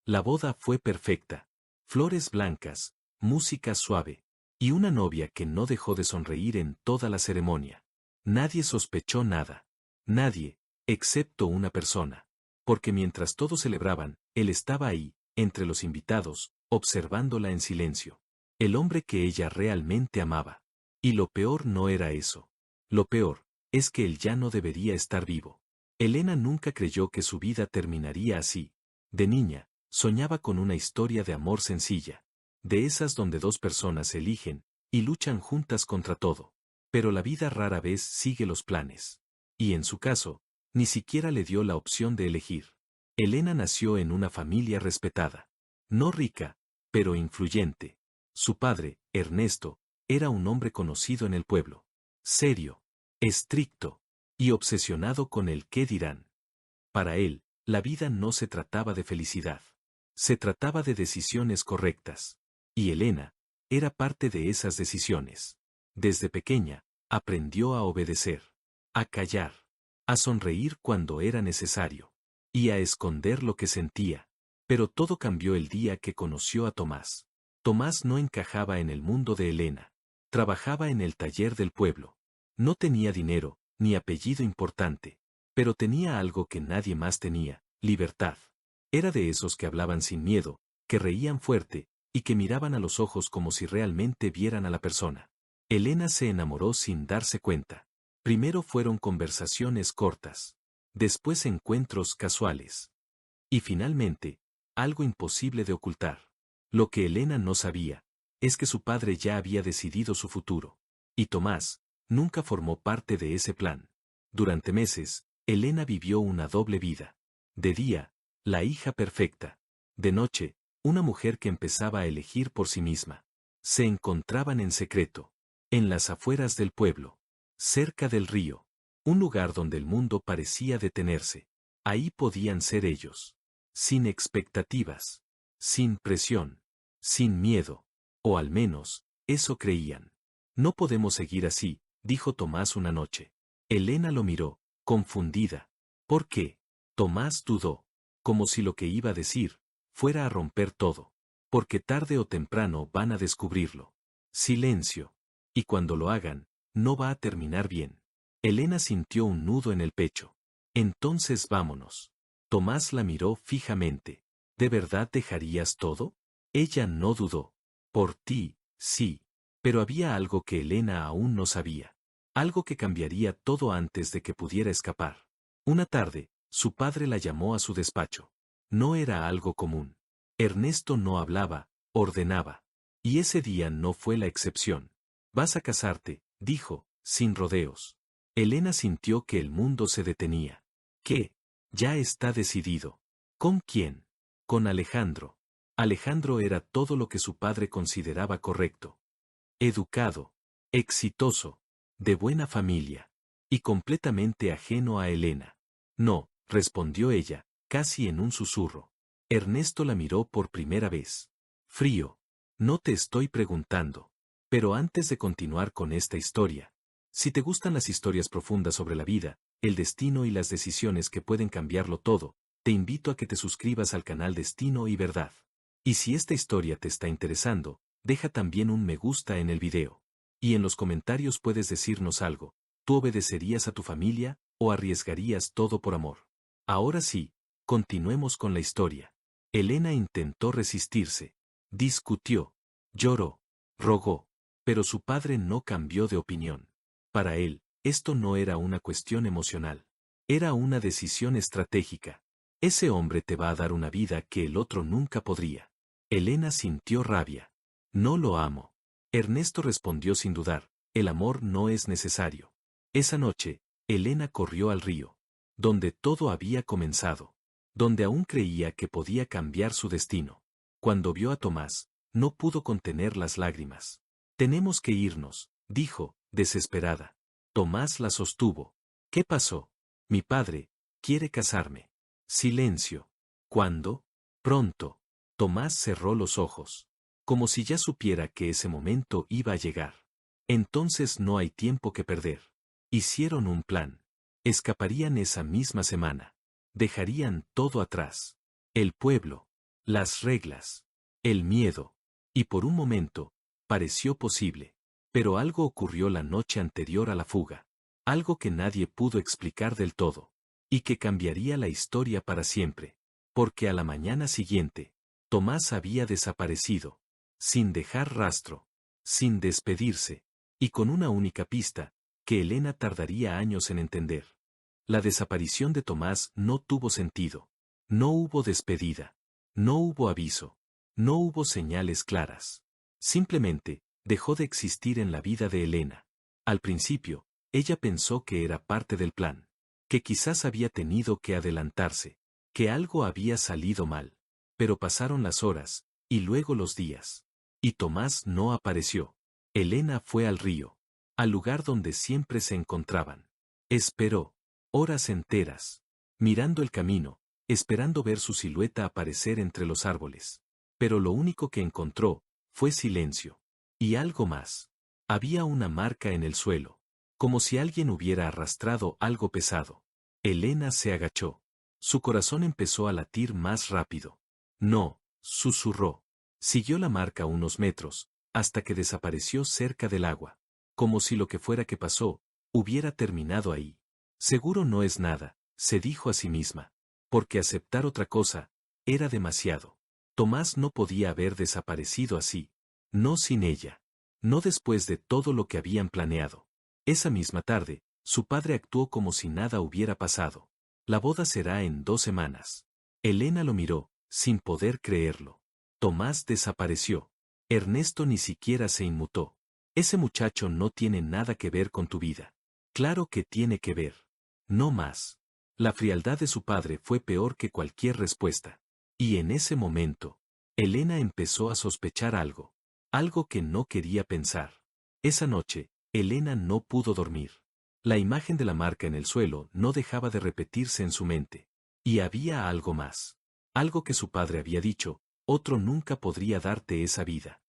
La boda fue perfecta. Flores blancas, música suave, y una novia que no dejó de sonreír en toda la ceremonia. Nadie sospechó nada. Nadie, excepto una persona. Porque mientras todos celebraban, él estaba ahí, entre los invitados, observándola en silencio. El hombre que ella realmente amaba. Y lo peor no era eso. Lo peor, es que él ya no debería estar vivo. Elena nunca creyó que su vida terminaría así. De niña, soñaba con una historia de amor sencilla. De esas donde dos personas se eligen, y luchan juntas contra todo. Pero la vida rara vez sigue los planes. Y en su caso, ni siquiera le dio la opción de elegir. Elena nació en una familia respetada. No rica, pero influyente. Su padre, Ernesto, era un hombre conocido en el pueblo. Serio, estricto, y obsesionado con el qué dirán. Para él, la vida no se trataba de felicidad. Se trataba de decisiones correctas. Y Elena, era parte de esas decisiones. Desde pequeña, aprendió a obedecer, a callar, a sonreír cuando era necesario, y a esconder lo que sentía. Pero todo cambió el día que conoció a Tomás. Tomás no encajaba en el mundo de Elena. Trabajaba en el taller del pueblo. No tenía dinero, ni apellido importante, pero tenía algo que nadie más tenía, libertad. Era de esos que hablaban sin miedo, que reían fuerte, y que miraban a los ojos como si realmente vieran a la persona. Elena se enamoró sin darse cuenta. Primero fueron conversaciones cortas. Después encuentros casuales. Y finalmente, algo imposible de ocultar. Lo que Elena no sabía, es que su padre ya había decidido su futuro. Y Tomás, nunca formó parte de ese plan. Durante meses, Elena vivió una doble vida. De día, la hija perfecta. De noche, una mujer que empezaba a elegir por sí misma. Se encontraban en secreto. En las afueras del pueblo. Cerca del río. Un lugar donde el mundo parecía detenerse. Ahí podían ser ellos. Sin expectativas. Sin presión. Sin miedo. O al menos, eso creían. No podemos seguir así, dijo Tomás una noche. Elena lo miró, confundida. ¿Por qué? Tomás dudó. Como si lo que iba a decir, fuera a romper todo. Porque tarde o temprano van a descubrirlo. Silencio. Y cuando lo hagan, no va a terminar bien. Elena sintió un nudo en el pecho. Entonces vámonos. Tomás la miró fijamente. ¿De verdad dejarías todo? Ella no dudó. Por ti, sí. Pero había algo que Elena aún no sabía. Algo que cambiaría todo antes de que pudiera escapar. Una tarde, su padre la llamó a su despacho. No era algo común. Ernesto no hablaba, ordenaba. Y ese día no fue la excepción. Vas a casarte, dijo, sin rodeos. Elena sintió que el mundo se detenía. ¿Qué? Ya está decidido. ¿Con quién? Con Alejandro. Alejandro era todo lo que su padre consideraba correcto. Educado, exitoso, de buena familia, y completamente ajeno a Elena. No, respondió ella, casi en un susurro. Ernesto la miró por primera vez. Frío. No te estoy preguntando. Pero antes de continuar con esta historia, si te gustan las historias profundas sobre la vida, el destino y las decisiones que pueden cambiarlo todo, te invito a que te suscribas al canal Destino y Verdad. Y si esta historia te está interesando, deja también un me gusta en el video. Y en los comentarios puedes decirnos algo. ¿Tú obedecerías a tu familia, o arriesgarías todo por amor? Ahora sí, continuemos con la historia. Elena intentó resistirse. Discutió. Lloró. Rogó. Pero su padre no cambió de opinión. Para él, esto no era una cuestión emocional. Era una decisión estratégica. Ese hombre te va a dar una vida que el otro nunca podría. Elena sintió rabia. No lo amo. Ernesto respondió sin dudar, el amor no es necesario. Esa noche, Elena corrió al río, donde todo había comenzado, donde aún creía que podía cambiar su destino. Cuando vio a Tomás, no pudo contener las lágrimas. Tenemos que irnos, dijo, desesperada. Tomás la sostuvo. ¿Qué pasó? Mi padre quiere casarme. Silencio. ¿Cuándo? Pronto. Tomás cerró los ojos, como si ya supiera que ese momento iba a llegar. Entonces no hay tiempo que perder. Hicieron un plan. Escaparían esa misma semana. Dejarían todo atrás. El pueblo, las reglas, el miedo. Y por un momento, pareció posible. Pero algo ocurrió la noche anterior a la fuga. Algo que nadie pudo explicar del todo. Y que cambiaría la historia para siempre. Porque a la mañana siguiente, Tomás había desaparecido. Sin dejar rastro. Sin despedirse. Y con una única pista, que Elena tardaría años en entender. La desaparición de Tomás no tuvo sentido. No hubo despedida. No hubo aviso. No hubo señales claras. Simplemente, dejó de existir en la vida de Elena. Al principio, ella pensó que era parte del plan. Que quizás había tenido que adelantarse. Que algo había salido mal. Pero pasaron las horas, y luego los días. Y Tomás no apareció. Elena fue al río. Al lugar donde siempre se encontraban. Esperó. Horas enteras. Mirando el camino, esperando ver su silueta aparecer entre los árboles. Pero lo único que encontró, fue silencio. Y algo más. Había una marca en el suelo. Como si alguien hubiera arrastrado algo pesado. Elena se agachó. Su corazón empezó a latir más rápido. No, susurró. Siguió la marca unos metros, hasta que desapareció cerca del agua. Como si lo que fuera que pasó, hubiera terminado ahí. Seguro no es nada, se dijo a sí misma. Porque aceptar otra cosa, era demasiado. Tomás no podía haber desaparecido así. No sin ella. No después de todo lo que habían planeado. Esa misma tarde, su padre actuó como si nada hubiera pasado. La boda será en 2 semanas. Elena lo miró, sin poder creerlo. Tomás desapareció. Ernesto ni siquiera se inmutó. Ese muchacho no tiene nada que ver con tu vida. Claro que tiene que ver. No más. La frialdad de su padre fue peor que cualquier respuesta. Y en ese momento, Elena empezó a sospechar algo. Algo que no quería pensar. Esa noche, Elena no pudo dormir. La imagen de la marca en el suelo no dejaba de repetirse en su mente. Y había algo más. Algo que su padre había dicho, otro nunca podría darte esa vida.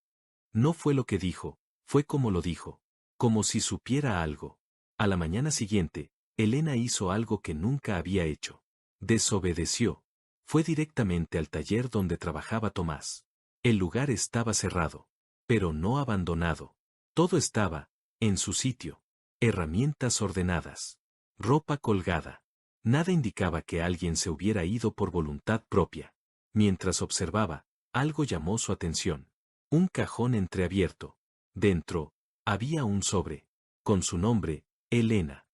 No fue lo que dijo, fue como lo dijo. Como si supiera algo. A la mañana siguiente, Elena hizo algo que nunca había hecho. Desobedeció. Fue directamente al taller donde trabajaba Tomás. El lugar estaba cerrado. Pero no abandonado. Todo estaba, en su sitio. Herramientas ordenadas. Ropa colgada. Nada indicaba que alguien se hubiera ido por voluntad propia. Mientras observaba, algo llamó su atención. Un cajón entreabierto. Dentro, había un sobre. Con su nombre, Elena.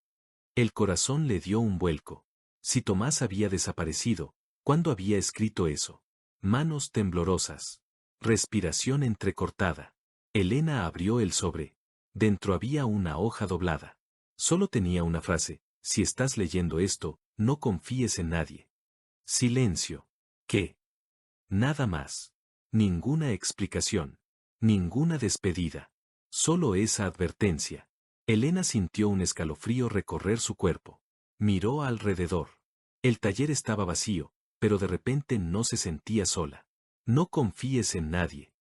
El corazón le dio un vuelco. Si Tomás había desaparecido, ¿cuándo había escrito eso? Manos temblorosas. Respiración entrecortada. Elena abrió el sobre. Dentro había una hoja doblada. Solo tenía una frase: si estás leyendo esto, no confíes en nadie. Silencio. ¿Qué? Nada más. Ninguna explicación. Ninguna despedida. Solo esa advertencia. Elena sintió un escalofrío recorrer su cuerpo. Miró alrededor. El taller estaba vacío, pero de repente no se sentía sola. No confíes en nadie.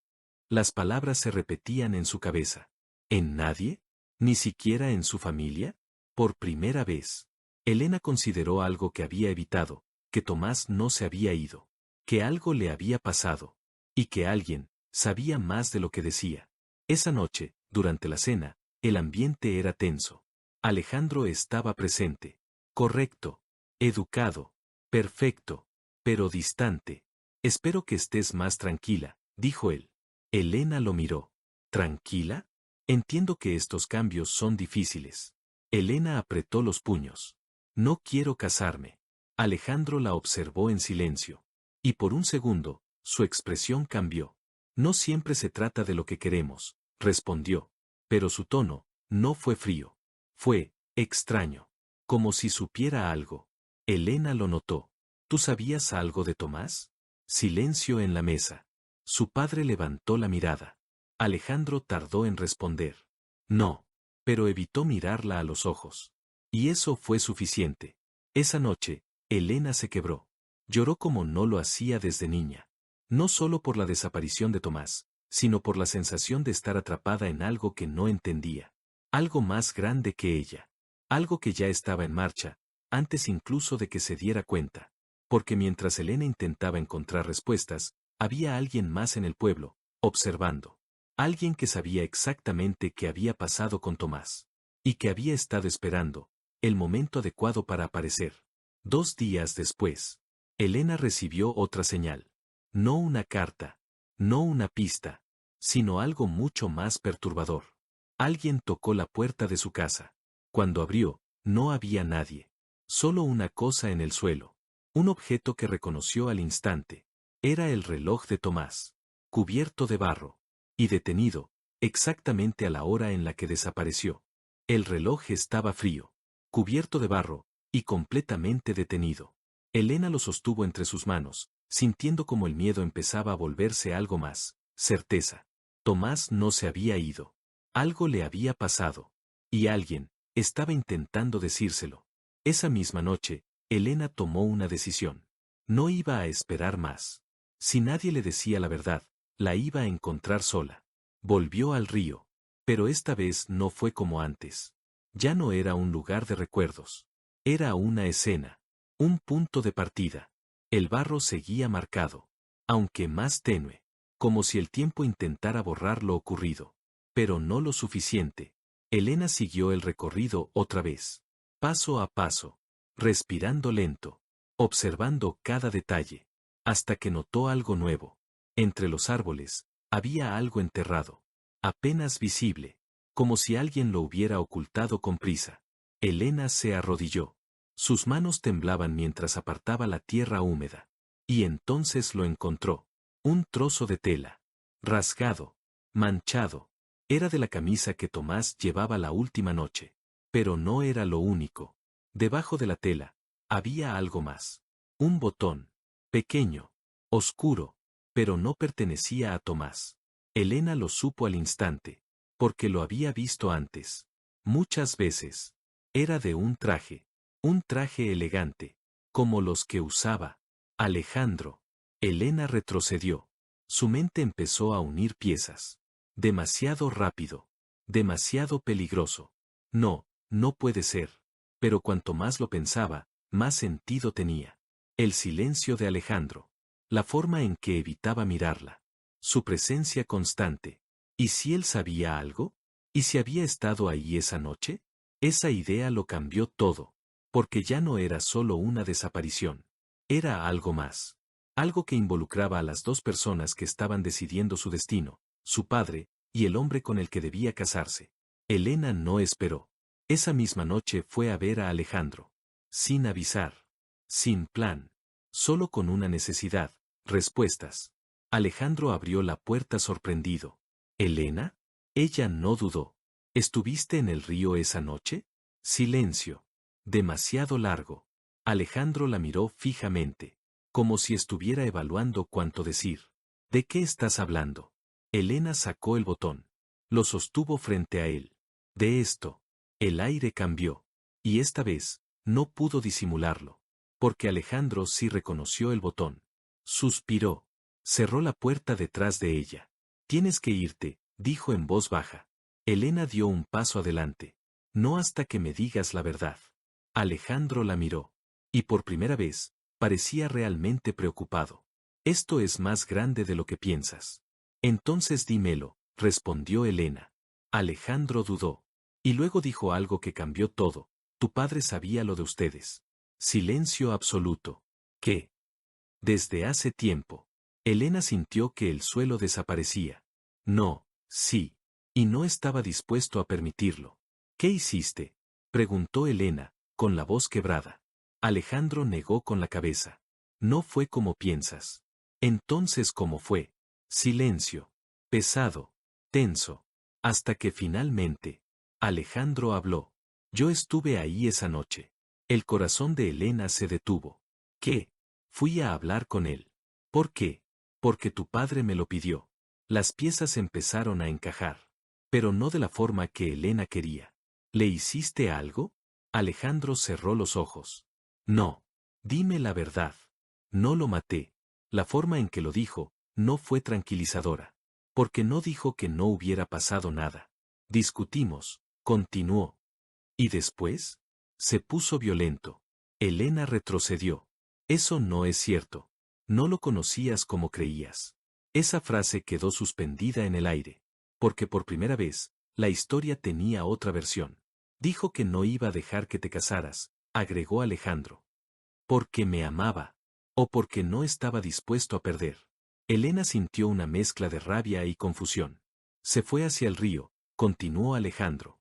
Las palabras se repetían en su cabeza. ¿En nadie? ¿Ni siquiera en su familia? Por primera vez, Elena consideró algo que había evitado, que Tomás no se había ido, que algo le había pasado, y que alguien sabía más de lo que decía. Esa noche, durante la cena, el ambiente era tenso. Alejandro estaba presente. Correcto, educado, perfecto, pero distante. Espero que estés más tranquila, dijo él. Elena lo miró. ¿Tranquila? Entiendo que estos cambios son difíciles. Elena apretó los puños. No quiero casarme. Alejandro la observó en silencio. Y por un segundo, su expresión cambió. No siempre se trata de lo que queremos, respondió. Pero su tono, no fue frío. Fue, extraño. Como si supiera algo. Elena lo notó. ¿Tú sabías algo de Tomás? Silencio en la mesa. Su padre levantó la mirada. Alejandro tardó en responder. No. Pero evitó mirarla a los ojos. Y eso fue suficiente. Esa noche, Elena se quebró. Lloró como no lo hacía desde niña. No solo por la desaparición de Tomás, sino por la sensación de estar atrapada en algo que no entendía. Algo más grande que ella. Algo que ya estaba en marcha, antes incluso de que se diera cuenta. Porque mientras Elena intentaba encontrar respuestas, había alguien más en el pueblo, observando. Alguien que sabía exactamente qué había pasado con Tomás. Y que había estado esperando el momento adecuado para aparecer. 2 días después, Elena recibió otra señal. No una carta, no una pista, sino algo mucho más perturbador. Alguien tocó la puerta de su casa. Cuando abrió, no había nadie. Solo una cosa en el suelo. Un objeto que reconoció al instante. Era el reloj de Tomás, cubierto de barro, y detenido, exactamente a la hora en la que desapareció. El reloj estaba frío, cubierto de barro, y completamente detenido. Elena lo sostuvo entre sus manos, sintiendo como el miedo empezaba a volverse algo más, certeza. Tomás no se había ido. Algo le había pasado. Y alguien estaba intentando decírselo. Esa misma noche, Elena tomó una decisión. No iba a esperar más. Si nadie le decía la verdad, la iba a encontrar sola. Volvió al río. Pero esta vez no fue como antes. Ya no era un lugar de recuerdos. Era una escena. Un punto de partida. El barro seguía marcado. Aunque más tenue. Como si el tiempo intentara borrar lo ocurrido. Pero no lo suficiente. Elena siguió el recorrido otra vez. Paso a paso. Respirando lento. Observando cada detalle. Hasta que notó algo nuevo. Entre los árboles, había algo enterrado. Apenas visible. Como si alguien lo hubiera ocultado con prisa. Elena se arrodilló. Sus manos temblaban mientras apartaba la tierra húmeda. Y entonces lo encontró. Un trozo de tela. Rasgado. Manchado. Era de la camisa que Tomás llevaba la última noche. Pero no era lo único. Debajo de la tela, había algo más. Un botón. Pequeño. Oscuro. Pero no pertenecía a Tomás. Elena lo supo al instante. Porque lo había visto antes. Muchas veces. Era de un traje. Un traje elegante. Como los que usaba Alejandro. Elena retrocedió. Su mente empezó a unir piezas. Demasiado rápido. Demasiado peligroso. No, no puede ser. Pero cuanto más lo pensaba, más sentido tenía. El silencio de Alejandro. La forma en que evitaba mirarla. Su presencia constante. ¿Y si él sabía algo? ¿Y si había estado ahí esa noche? Esa idea lo cambió todo. Porque ya no era solo una desaparición. Era algo más. Algo que involucraba a las 2 personas que estaban decidiendo su destino, su padre, y el hombre con el que debía casarse. Elena no esperó. Esa misma noche fue a ver a Alejandro. Sin avisar. Sin plan. Solo con una necesidad, respuestas. Alejandro abrió la puerta sorprendido. ¿Elena? Ella no dudó. ¿Estuviste en el río esa noche? Silencio. Demasiado largo. Alejandro la miró fijamente. Como si estuviera evaluando cuánto decir. ¿De qué estás hablando? Elena sacó el botón. Lo sostuvo frente a él. De esto. El aire cambió. Y esta vez, no pudo disimularlo. Porque Alejandro sí reconoció el botón. Suspiró. Cerró la puerta detrás de ella. Tienes que irte, dijo en voz baja. Elena dio un paso adelante. No hasta que me digas la verdad. Alejandro la miró. Y por primera vez, parecía realmente preocupado. Esto es más grande de lo que piensas. Entonces dímelo, respondió Elena. Alejandro dudó. Y luego dijo algo que cambió todo. Tu padre sabía lo de ustedes. Silencio absoluto. ¿Qué? Desde hace tiempo. Elena sintió que el suelo desaparecía. No, sí. Y no estaba dispuesto a permitirlo. ¿Qué hiciste? Preguntó Elena, con la voz quebrada. Alejandro negó con la cabeza. No fue como piensas. Entonces, ¿cómo fue? Silencio. Pesado. Tenso. Hasta que finalmente, Alejandro habló. Yo estuve ahí esa noche. El corazón de Elena se detuvo. ¿Qué? Fui a hablar con él. ¿Por qué? Porque tu padre me lo pidió. Las piezas empezaron a encajar. Pero no de la forma que Elena quería. ¿Le hiciste algo? Alejandro cerró los ojos. No. Dime la verdad. No lo maté. La forma en que lo dijo, no fue tranquilizadora. Porque no dijo que no hubiera pasado nada. Discutimos, continuó. ¿Y después? Se puso violento. Elena retrocedió. Eso no es cierto. No lo conocías como creías. Esa frase quedó suspendida en el aire. Porque por primera vez, la historia tenía otra versión. Dijo que no iba a dejar que te casaras, agregó Alejandro. Porque me amaba. O porque no estaba dispuesto a perder. Elena sintió una mezcla de rabia y confusión. Se fue hacia el río, continuó Alejandro.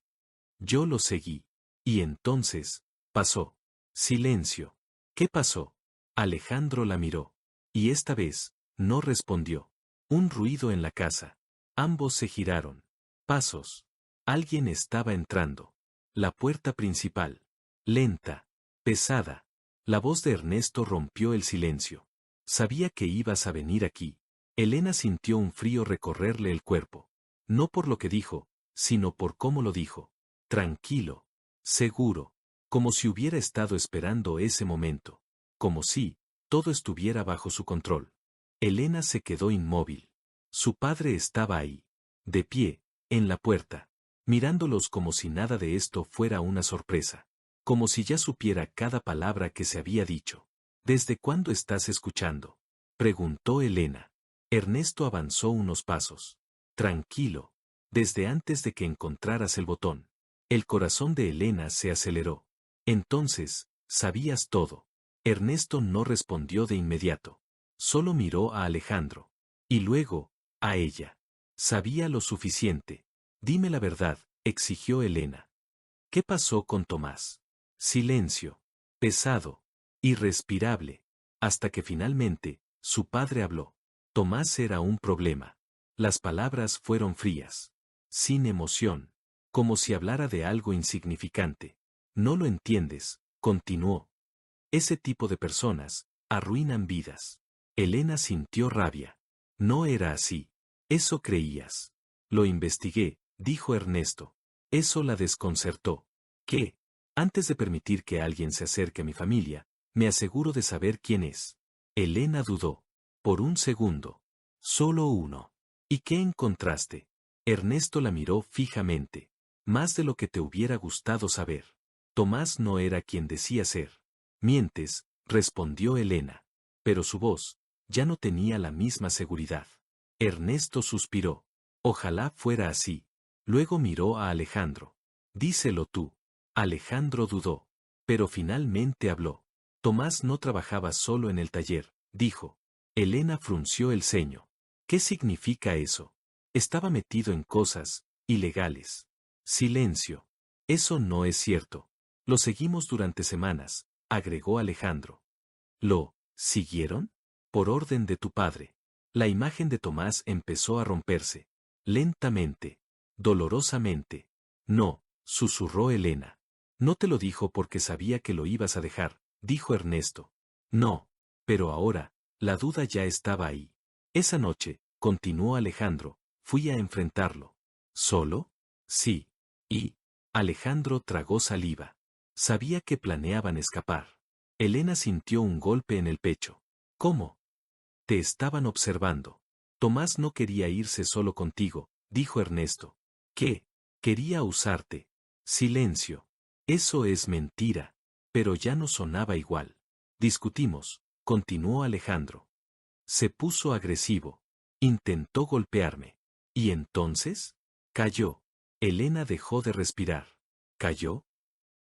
Yo lo seguí. Y entonces, pasó. Silencio. ¿Qué pasó? Alejandro la miró. Y esta vez, no respondió. Un ruido en la casa. Ambos se giraron. Pasos. Alguien estaba entrando. La puerta principal. Lenta. Pesada. La voz de Ernesto rompió el silencio. Sabía que ibas a venir aquí. Elena sintió un frío recorrerle el cuerpo. No por lo que dijo, sino por cómo lo dijo. Tranquilo. Seguro. Como si hubiera estado esperando ese momento. Como si todo estuviera bajo su control. Elena se quedó inmóvil. Su padre estaba ahí. De pie, en la puerta. Mirándolos como si nada de esto fuera una sorpresa. Como si ya supiera cada palabra que se había dicho. ¿Desde cuándo estás escuchando? Preguntó Elena. Ernesto avanzó unos pasos. Tranquilo. Desde antes de que encontraras el botón. El corazón de Elena se aceleró. Entonces, sabías todo. Ernesto no respondió de inmediato. Solo miró a Alejandro. Y luego, a ella. Sabía lo suficiente. Dime la verdad, exigió Elena. ¿Qué pasó con Tomás? Silencio. Pesado. Irrespirable. Hasta que finalmente, su padre habló. Tomás era un problema. Las palabras fueron frías. Sin emoción. Como si hablara de algo insignificante. No lo entiendes, continuó. Ese tipo de personas, arruinan vidas. Elena sintió rabia. No era así. Eso creías. Lo investigué, dijo Ernesto. Eso la desconcertó. ¿Qué? Antes de permitir que alguien se acerque a mi familia, me aseguro de saber quién es. Elena dudó. Por un segundo. Solo uno. ¿Y qué encontraste? Ernesto la miró fijamente. Más de lo que te hubiera gustado saber. Tomás no era quien decía ser. Mientes, respondió Elena. Pero su voz, ya no tenía la misma seguridad. Ernesto suspiró. Ojalá fuera así. Luego miró a Alejandro. Díselo tú. Alejandro dudó. Pero finalmente habló. Tomás no trabajaba solo en el taller, dijo. Elena frunció el ceño. ¿Qué significa eso? Estaba metido en cosas ilegales. Silencio. Eso no es cierto. Lo seguimos durante semanas, agregó Alejandro. ¿Lo siguieron? Por orden de tu padre. La imagen de Tomás empezó a romperse. Lentamente. Dolorosamente. No, susurró Elena. No te lo dijo porque sabía que lo ibas a dejar, dijo Ernesto. No, pero ahora, la duda ya estaba ahí. Esa noche, continuó Alejandro, fui a enfrentarlo. ¿Solo? Sí. Y Alejandro tragó saliva. Sabía que planeaban escapar. Elena sintió un golpe en el pecho. ¿Cómo? Te estaban observando. Tomás no quería irse solo contigo, dijo Ernesto. ¿Qué? Quería usarte. Silencio. Eso es mentira. Pero ya no sonaba igual. Discutimos, continuó Alejandro. Se puso agresivo. Intentó golpearme. ¿Y entonces? Cayó. Elena dejó de respirar. ¿Cayó?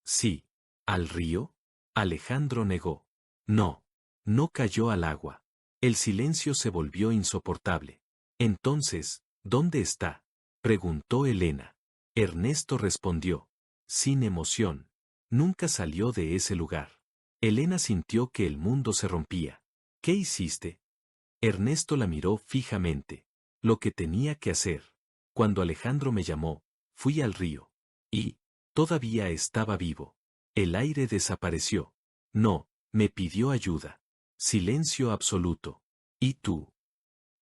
Sí. ¿Al río? Alejandro negó. No. No cayó al agua. El silencio se volvió insoportable. Entonces, ¿dónde está? Preguntó Elena. Ernesto respondió. Sin emoción. Nunca salió de ese lugar. Elena sintió que el mundo se rompía. ¿Qué hiciste? Ernesto la miró fijamente. Lo que tenía que hacer. Cuando Alejandro me llamó, fui al río. Y, todavía estaba vivo. El aire desapareció. No, me pidió ayuda. Silencio absoluto. ¿Y tú?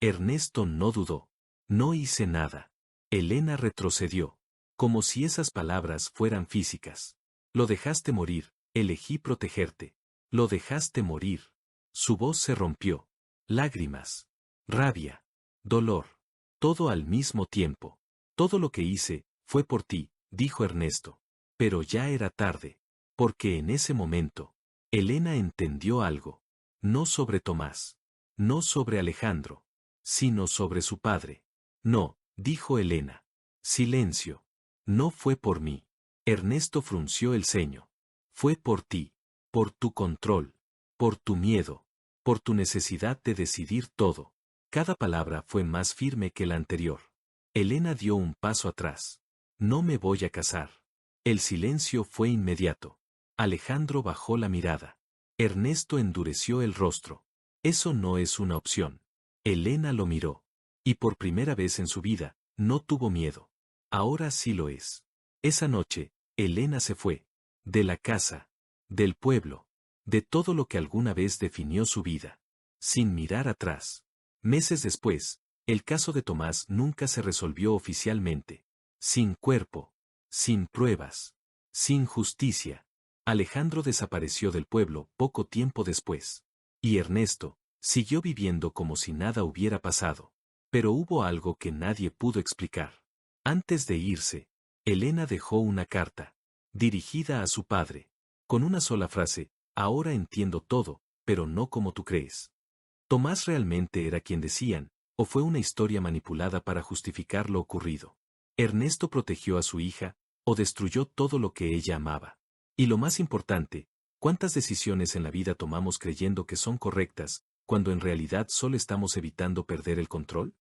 Ernesto no dudó. No hice nada. Elena retrocedió. Como si esas palabras fueran físicas. Lo dejaste morir, elegí protegerte. Lo dejaste morir. Su voz se rompió. Lágrimas. Rabia. Dolor. Todo al mismo tiempo. Todo lo que hice, fue por ti, dijo Ernesto. Pero ya era tarde. Porque en ese momento, Elena entendió algo. No sobre Tomás. no sobre Alejandro, sino sobre su padre. No, dijo Elena. Silencio. No fue por mí. Ernesto frunció el ceño. Fue por ti, por tu control, por tu miedo, por tu necesidad de decidir todo. Cada palabra fue más firme que la anterior. Elena dio un paso atrás. No me voy a casar. El silencio fue inmediato. Alejandro bajó la mirada. Ernesto endureció el rostro. Eso no es una opción. Elena lo miró. Y por primera vez en su vida, no tuvo miedo. Ahora sí lo es. Esa noche, Elena se fue. De la casa. Del pueblo. De todo lo que alguna vez definió su vida. Sin mirar atrás. Meses después, el caso de Tomás nunca se resolvió oficialmente. Sin cuerpo. Sin pruebas. Sin justicia. Alejandro desapareció del pueblo poco tiempo después. Y Ernesto siguió viviendo como si nada hubiera pasado. Pero hubo algo que nadie pudo explicar. Antes de irse, Elena dejó una carta, dirigida a su padre, con una sola frase: ahora entiendo todo, pero no como tú crees. ¿Tomás realmente era quien decían, o fue una historia manipulada para justificar lo ocurrido? ¿Ernesto protegió a su hija, o destruyó todo lo que ella amaba? Y lo más importante, ¿cuántas decisiones en la vida tomamos creyendo que son correctas, cuando en realidad solo estamos evitando perder el control?